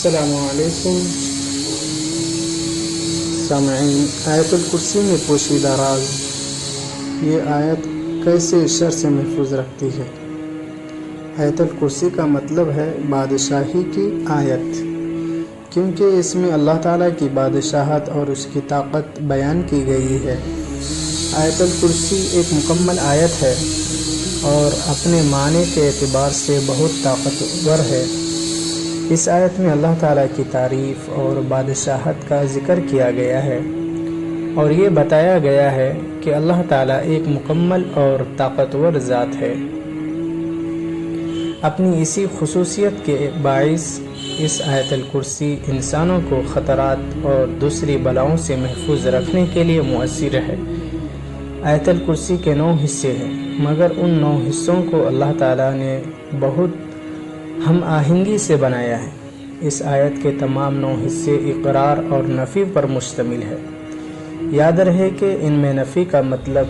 السلام علیکم سامعین، آیت الکرسی میں پوشیدہ راز، یہ آیت کیسے شر سے محفوظ رکھتی ہے؟ آیت الکرسی کا مطلب ہے بادشاہی کی آیت، کیونکہ اس میں اللہ تعالیٰ کی بادشاہت اور اس کی طاقت بیان کی گئی ہے۔ آیت الکرسی ایک مکمل آیت ہے اور اپنے معنی کے اعتبار سے بہت طاقتور ہے۔ اس آیت میں اللہ تعالیٰ کی تعریف اور بادشاہت کا ذکر کیا گیا ہے، اور یہ بتایا گیا ہے کہ اللہ تعالیٰ ایک مکمل اور طاقتور ذات ہے۔ اپنی اسی خصوصیت کے باعث اس آیت الکرسی انسانوں کو خطرات اور دوسری بلاؤں سے محفوظ رکھنے کے لیے مؤثر ہے۔ آیت الکرسی کے 9 حصے ہیں، مگر ان 9 حصوں کو اللہ تعالیٰ نے بہت ہم آہنگی سے بنایا ہے۔ اس آیت کے تمام 9 حصے اقرار اور نفی پر مشتمل ہے۔ یاد رہے کہ ان میں نفی کا مطلب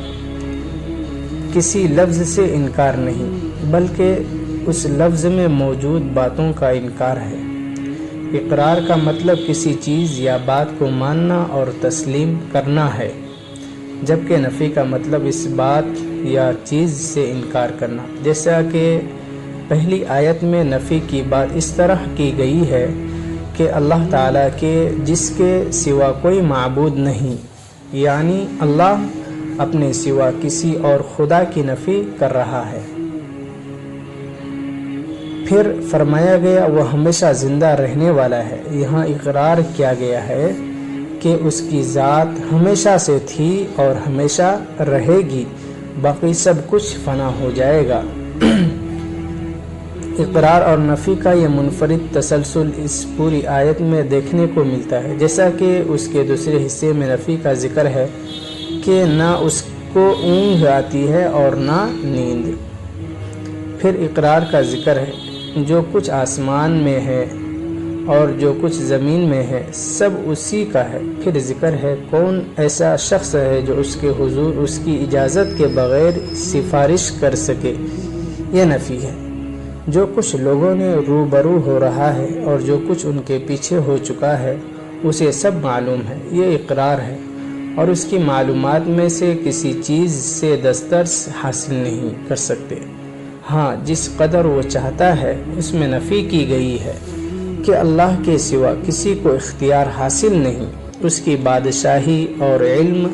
کسی لفظ سے انکار نہیں، بلکہ اس لفظ میں موجود باتوں کا انکار ہے۔ اقرار کا مطلب کسی چیز یا بات کو ماننا اور تسلیم کرنا ہے، جبکہ نفی کا مطلب اس بات یا چیز سے انکار کرنا۔ جیسا کہ پہلی آیت میں نفی کی بات اس طرح کی گئی ہے کہ اللہ تعالیٰ کے جس کے سوا کوئی معبود نہیں، یعنی اللہ اپنے سوا کسی اور خدا کی نفی کر رہا ہے۔ پھر فرمایا گیا وہ ہمیشہ زندہ رہنے والا ہے۔ یہاں اقرار کیا گیا ہے کہ اس کی ذات ہمیشہ سے تھی اور ہمیشہ رہے گی، باقی سب کچھ فنا ہو جائے گا۔ اقرار اور نفی کا یہ منفرد تسلسل اس پوری آیت میں دیکھنے کو ملتا ہے، جیسا کہ اس کے دوسرے حصے میں نفی کا ذکر ہے کہ نہ اس کو اونگ آتی ہے اور نہ نیند۔ پھر اقرار کا ذکر ہے، جو کچھ آسمان میں ہے اور جو کچھ زمین میں ہے سب اسی کا ہے۔ پھر ذکر ہے کون ایسا شخص ہے جو اس کے حضور اس کی اجازت کے بغیر سفارش کر سکے، یہ نفی ہے۔ جو کچھ لوگوں نے روبرو ہو رہا ہے اور جو کچھ ان کے پیچھے ہو چکا ہے اسے سب معلوم ہے، یہ اقرار ہے، اور اس کی معلومات میں سے کسی چیز سے دسترس حاصل نہیں کر سکتے۔ ہاں، جس قدر وہ چاہتا ہے اس میں نفی کی گئی ہے کہ اللہ کے سوا کسی کو اختیار حاصل نہیں، اس کی بادشاہی اور علم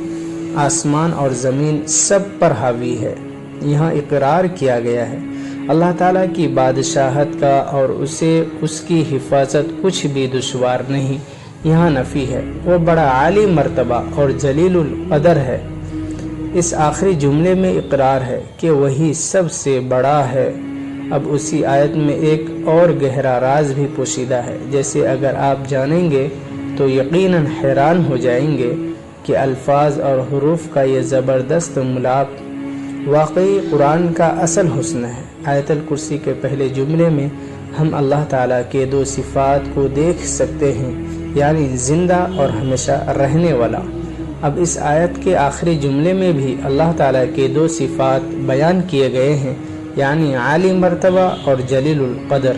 آسمان اور زمین سب پر حاوی ہے۔ یہاں اقرار کیا گیا ہے اللہ تعالیٰ کی بادشاہت کا اور اسے اس کی حفاظت کچھ بھی دشوار نہیں۔ یہاں نفی ہے، وہ بڑا عالی مرتبہ اور جلیل القدر ہے۔ اس آخری جملے میں اقرار ہے کہ وہی سب سے بڑا ہے۔ اب اسی آیت میں ایک اور گہرا راز بھی پوشیدہ ہے، جیسے اگر آپ جانیں گے تو یقیناً حیران ہو جائیں گے کہ الفاظ اور حروف کا یہ زبردست ملاپ واقعی قرآن کا اصل حسن ہے۔ آیت الکرسی کے پہلے جملے میں ہم اللہ تعالیٰ کے 2 صفات کو دیکھ سکتے ہیں، یعنی زندہ اور ہمیشہ رہنے والا۔ اب اس آیت کے آخری جملے میں بھی اللہ تعالیٰ کے 2 صفات بیان کیے گئے ہیں، یعنی عالی مرتبہ اور جلیل القدر۔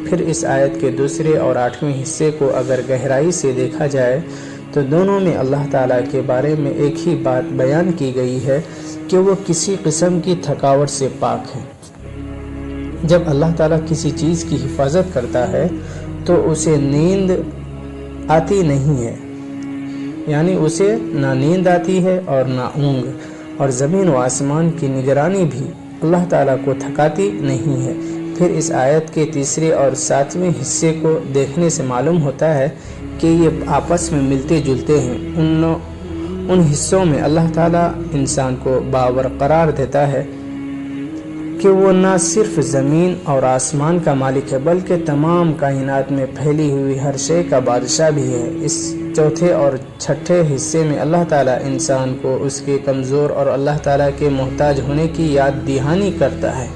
پھر اس آیت کے دوسرے اور 8ویں حصے کو اگر گہرائی سے دیکھا جائے تو دونوں میں اللہ تعالیٰ کے بارے میں ایک ہی بات بیان کی گئی ہے کہ وہ کسی قسم کی تھکاوٹ سے پاک ہے۔ جب اللہ تعالیٰ کسی چیز کی حفاظت کرتا ہے تو اسے نیند آتی نہیں ہے، یعنی اسے نہ نیند آتی ہے اور نہ اونگ، اور زمین و آسمان کی نگرانی بھی اللہ تعالیٰ کو تھکاتی نہیں ہے۔ پھر اس آیت کے تیسرے اور 7ویں حصے کو دیکھنے سے معلوم ہوتا ہے کہ یہ آپس میں ملتے جلتے ہیں۔ ان حصوں میں اللہ تعالیٰ انسان کو باور قرار دیتا ہے کہ وہ نہ صرف زمین اور آسمان کا مالک ہے بلکہ تمام کائنات میں پھیلی ہوئی ہر شے کا بادشاہ بھی ہے۔ اس چوتھے اور چھٹے حصے میں اللہ تعالیٰ انسان کو اس کے کمزور اور اللہ تعالیٰ کے محتاج ہونے کی یاد دہانی کرتا ہے،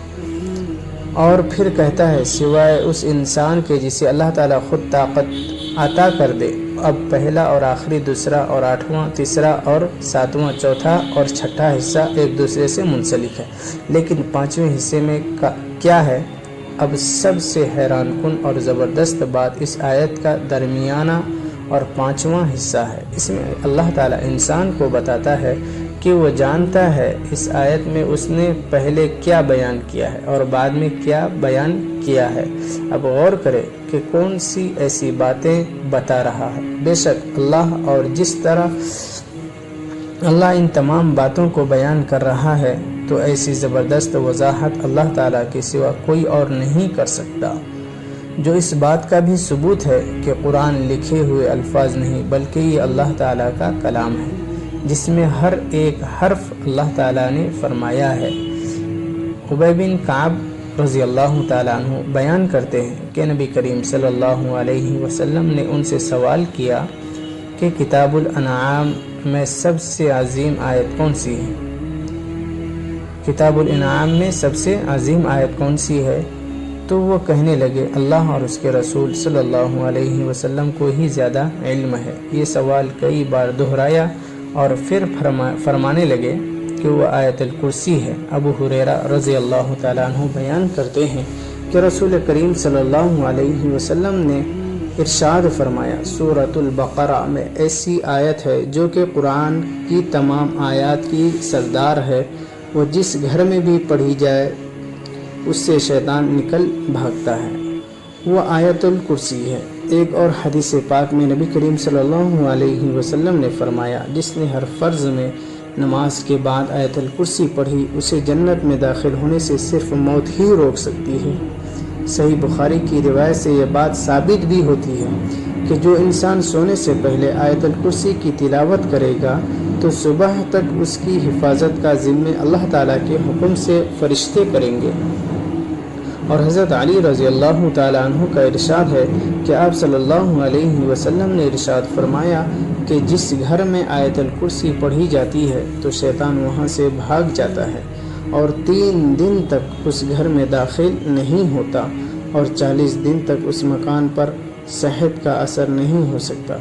اور پھر کہتا ہے سوائے اس انسان کے جسے اللہ تعالیٰ خود طاقت عطا کر دے۔ اب پہلا اور آخری، دوسرا اور 8واں، تیسرا اور 7واں، چوتھا اور چھٹا حصہ ایک دوسرے سے منسلک ہے، لیکن 5ویں حصے میں کیا ہے؟ اب سب سے حیران کن اور زبردست بات اس آیت کا درمیانہ اور 5واں حصہ ہے۔ اس میں اللہ تعالیٰ انسان کو بتاتا ہے کہ وہ جانتا ہے اس آیت میں اس نے پہلے کیا بیان کیا ہے اور بعد میں کیا بیان کیا ہے۔ اب غور کرے کہ کون سی ایسی باتیں بتا رہا ہے۔ بے شک اللہ، اور جس طرح اللہ ان تمام باتوں کو بیان کر رہا ہے تو ایسی زبردست وضاحت اللہ تعالیٰ کے سوا کوئی اور نہیں کر سکتا، جو اس بات کا بھی ثبوت ہے کہ قرآن لکھے ہوئے الفاظ نہیں بلکہ یہ اللہ تعالیٰ کا کلام ہے، جس میں ہر ایک حرف اللہ تعالیٰ نے فرمایا ہے۔ ابی بن کعب رضی اللہ تعالیٰ عنہ بیان کرتے ہیں کہ نبی کریم صلی اللہ علیہ وسلم نے ان سے سوال کیا کہ کتاب الانعام میں سب سے عظیم آیت کون سی ہے؟ کتاب الانعام میں سب سے عظیم آیت کون سی ہے؟ تو وہ کہنے لگے اللہ اور اس کے رسول صلی اللہ علیہ وسلم کو ہی زیادہ علم ہے۔ یہ سوال کئی بار دہرایا اور پھر فرمانے لگے کہ وہ آیت الکرسی ہے۔ ابو ہریرہ رضی اللہ تعالیٰ عنہ بیان کرتے ہیں کہ رسول کریم صلی اللہ علیہ وسلم نے ارشاد فرمایا، سورۃ البقرہ میں ایسی آیت ہے جو کہ قرآن کی تمام آیات کی سردار ہے، وہ جس گھر میں بھی پڑھی جائے اس سے شیطان نکل بھاگتا ہے، وہ آیت الکرسی ہے۔ ایک اور حدیث پاک میں نبی کریم صلی اللہ علیہ وسلم نے فرمایا، جس نے ہر فرض میں نماز کے بعد آیت الکرسی پڑھی اسے جنت میں داخل ہونے سے صرف موت ہی روک سکتی ہے۔ صحیح بخاری کی روایت سے یہ بات ثابت بھی ہوتی ہے کہ جو انسان سونے سے پہلے آیت الکرسی کی تلاوت کرے گا تو صبح تک اس کی حفاظت کا ذمہ اللہ تعالیٰ کے حکم سے فرشتے کریں گے۔ اور حضرت علی رضی اللہ تعالیٰ عنہ کا ارشاد ہے کہ آپ صلی اللہ علیہ وسلم نے ارشاد فرمایا کہ جس گھر میں آیت الکرسی پڑھی جاتی ہے تو شیطان وہاں سے بھاگ جاتا ہے اور 3 دن تک اس گھر میں داخل نہیں ہوتا اور 40 دن تک اس مکان پر صحت کا اثر نہیں ہو سکتا۔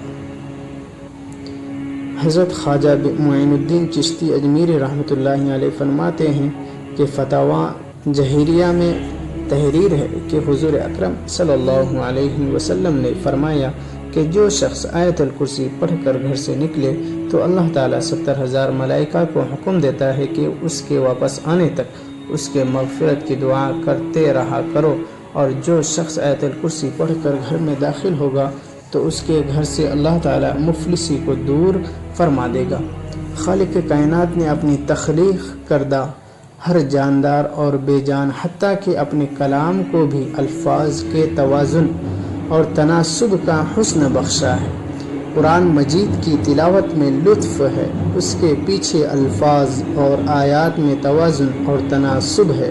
حضرت خواجہ معین الدین چشتی اجمیری رحمۃ اللہ علیہ فرماتے ہیں کہ فتاویٰ جہیریہ میں تحریر ہے کہ حضور اکرم صلی اللہ علیہ وسلم نے فرمایا کہ جو شخص آیت الکرسی پڑھ کر گھر سے نکلے تو اللہ تعالیٰ 70,000 ملائکہ کو حکم دیتا ہے کہ اس کے واپس آنے تک اس کے مغفرت کی دعا کرتے رہا کرو، اور جو شخص آیت الکرسی پڑھ کر گھر میں داخل ہوگا تو اس کے گھر سے اللہ تعالیٰ مفلسی کو دور فرما دے گا۔ خالق کائنات نے اپنی تخلیق کردہ ہر جاندار اور بے جان حتیٰ کہ اپنے کلام کو بھی الفاظ کے توازن اور تناسب کا حسن بخشا ہے۔ قرآن مجید کی تلاوت میں لطف ہے، اس کے پیچھے الفاظ اور آیات میں توازن اور تناسب ہے۔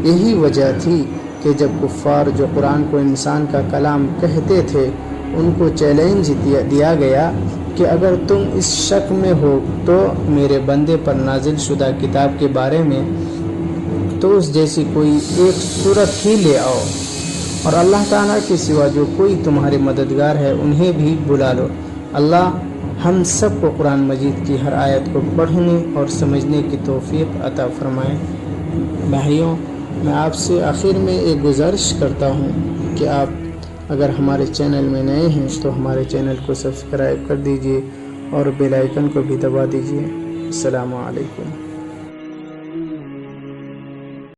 یہی وجہ تھی کہ جب کفار جو قرآن کو انسان کا کلام کہتے تھے ان کو چیلنج دیا گیا کہ اگر تم اس شک میں ہو تو میرے بندے پر نازل شدہ کتاب کے بارے میں تو اس جیسی کوئی ایک صورت ہی لے آؤ، اور اللہ تعالیٰ کے سوا جو کوئی تمہارے مددگار ہے انہیں بھی بلا لو۔ اللہ ہم سب کو قرآن مجید کی ہر آیت کو پڑھنے اور سمجھنے کی توفیق عطا فرمائے۔ بھائیوں، میں آپ سے آخر میں ایک گزارش کرتا ہوں کہ آپ اگر ہمارے چینل میں نئے ہیں تو ہمارے چینل کو سبسکرائب کر دیجئے اور بیل آئیکن کو بھی دبا دیجئے۔ السلام علیکم۔